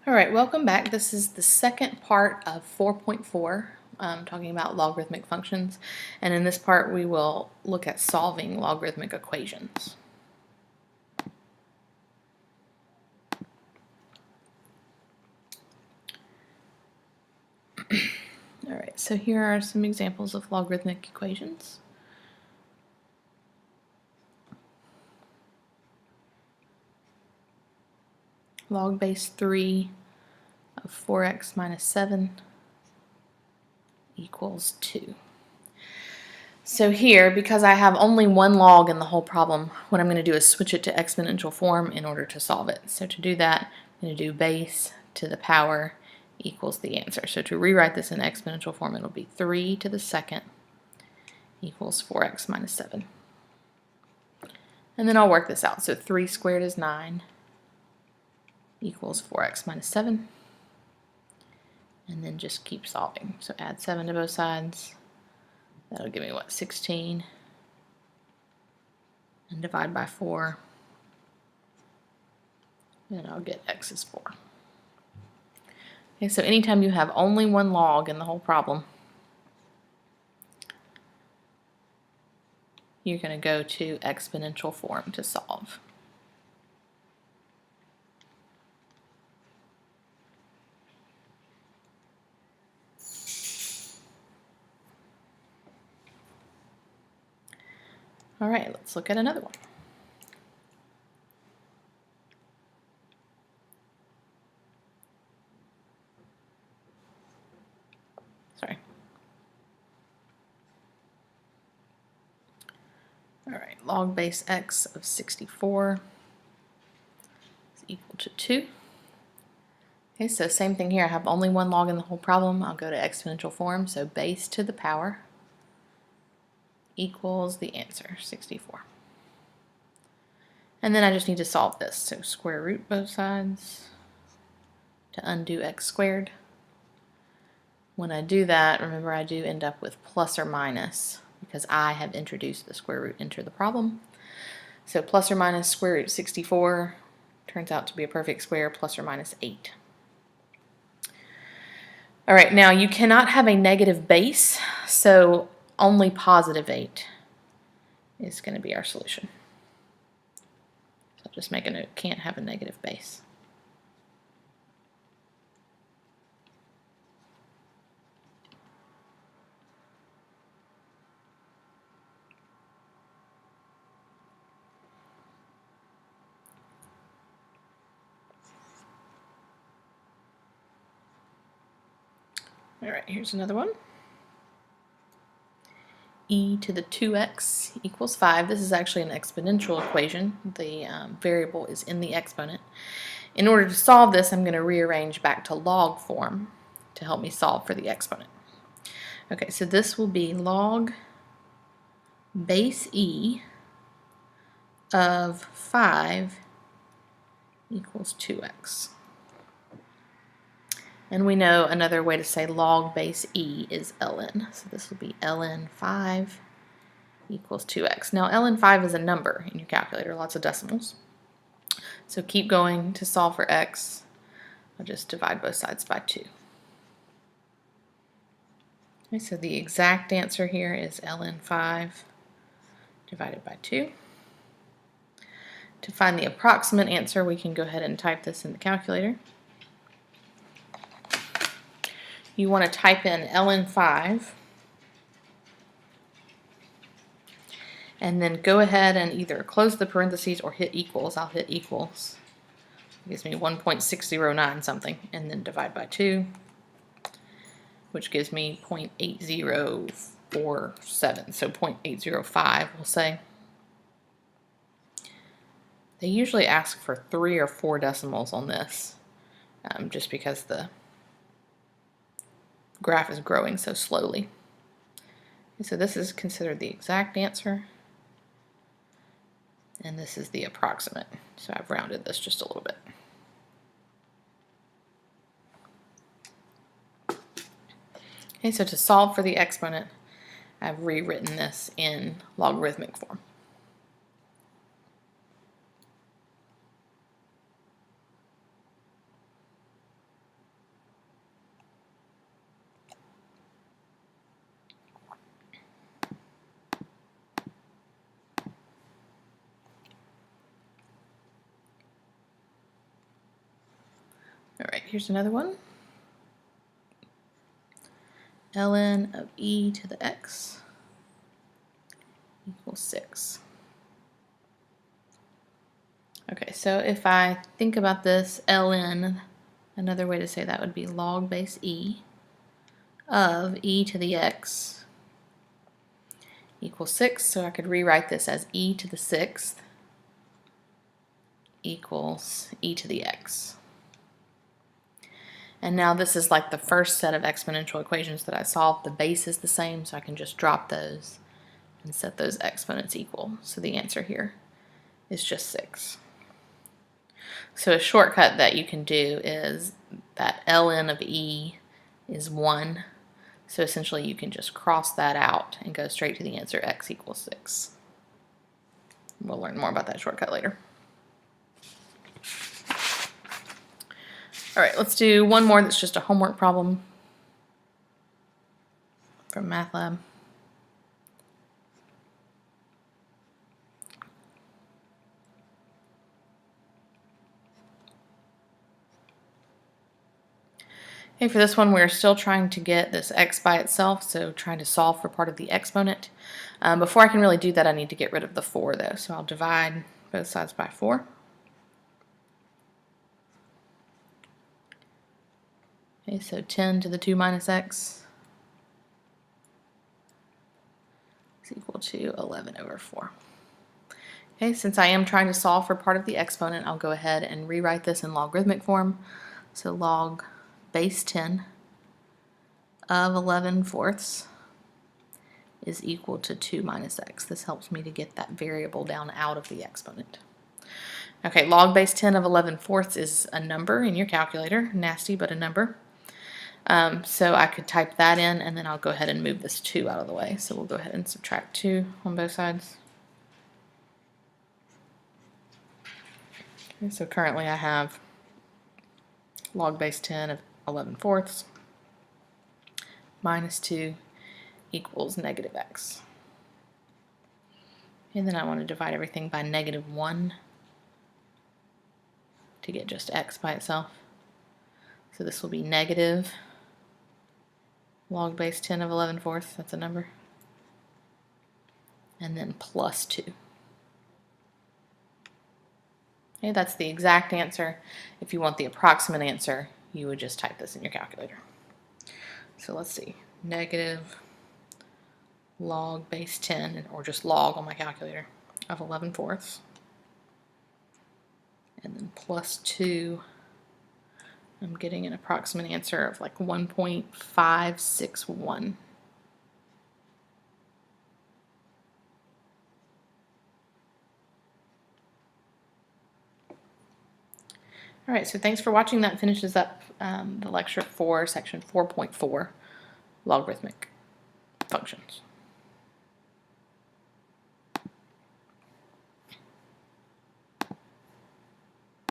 All right, welcome back. This is the second part of 4.4, talking about logarithmic functions. And in this part, we will look at solving logarithmic equations. All right, so here are some examples of logarithmic equations. Log base 3 of 4x minus 7 equals 2. So here, because I have only one log in the whole problem, what I'm going to do is switch it to exponential form in order to solve it. So to do that, I'm going to do base to the power equals the answer. So to rewrite this in exponential form, it'll be 3 to the second equals 4x minus 7. And then I'll work this out. So 3 squared is 9 equals 4x minus 7. And then just keep solving. So add 7 to both sides. That'll give me what, 16, and divide by 4, and I'll get x is 4. Okay, so anytime you have only one log in the whole problem, you're going to go to exponential form to solve. All right, let's look at another one. Sorry. All right, log base x of 64 is equal to 2. Okay, so same thing here. I have only one log in the whole problem. I'll go to exponential form, so base to the power equals the answer, 64. And then I just need to solve this. So square root both sides to undo x squared. When I do that, remember I do end up with plus or minus because I have introduced the square root into the problem. So plus or minus square root 64 turns out to be a perfect square, plus or minus 8. All right, now you cannot have a negative base, so only positive 8 is going to be our solution. So just make a note, can't have a negative base. All right, here's another one. E to the 2x equals 5. This is actually an exponential equation. The variable is in the exponent. In order to solve this, I'm going to rearrange back to log form to help me solve for the exponent. Okay, so this will be log base e of 5 equals 2x. And we know another way to say log base e is ln. So this will be ln 5 equals 2x. Now ln 5 is a number in your calculator, lots of decimals. So keep going to solve for x. I'll just divide both sides by 2. Okay, so the exact answer here is ln 5 divided by 2. To find the approximate answer, we can go ahead and type this in the calculator. You want to type in ln 5 and then go ahead and either close the parentheses or hit equals. I'll hit equals. It gives me 1.609 something, and then divide by 2, which gives me 0.8047, so 0.805 we'll say. They usually ask for 3 or 4 decimals on this, just because the graph is growing so slowly. And so this is considered the exact answer, and this is the approximate. So I've rounded this just a little bit. Okay, so to solve for the exponent, I've rewritten this in logarithmic form. All right, here's another one. ln of e to the x equals 6. Okay, so if I think about this, ln, another way to say that would be log base e of e to the x equals 6. So I could rewrite this as e to the 6th equals e to the x. And now this is like the first set of exponential equations that I solved. The base is the same, so I can just drop those and set those exponents equal. So the answer here is just 6. So a shortcut that you can do is that ln of e is 1. So essentially you can just cross that out and go straight to the answer x equals 6. We'll learn more about that shortcut later. All right, let's do one more that's just a homework problem from MathLab. Okay, for this one, we're still trying to get this x by itself, so trying to solve for part of the exponent. Before I can really do that, I need to get rid of the 4, though, so I'll divide both sides by 4. Okay, so 10 to the 2 minus x is equal to 11 over 4. Okay, since I am trying to solve for part of the exponent, I'll go ahead and rewrite this in logarithmic form. So log base 10 of 11/4 is equal to 2 minus x. This helps me to get that variable down out of the exponent. Okay, log base 10 of 11/4 is a number in your calculator. Nasty, but a number. So I could type that in, and then I'll go ahead and move this 2 out of the way. So we'll go ahead and subtract 2 on both sides. Okay, so currently I have log base 10 of 11/4 minus 2 equals negative x. And then I want to divide everything by -1 to get just x by itself. So this will be negative log base 10 of 11/4, that's a number, and then plus 2. Okay, that's the exact answer. If you want the approximate answer, you would just type this in your calculator. So let's see, negative log base 10, or just log on my calculator, of 11/4, and then plus 2. I'm getting an approximate answer of like 1.561. All right, so thanks for watching. That finishes up the lecture for section 4.4, Logarithmic Functions.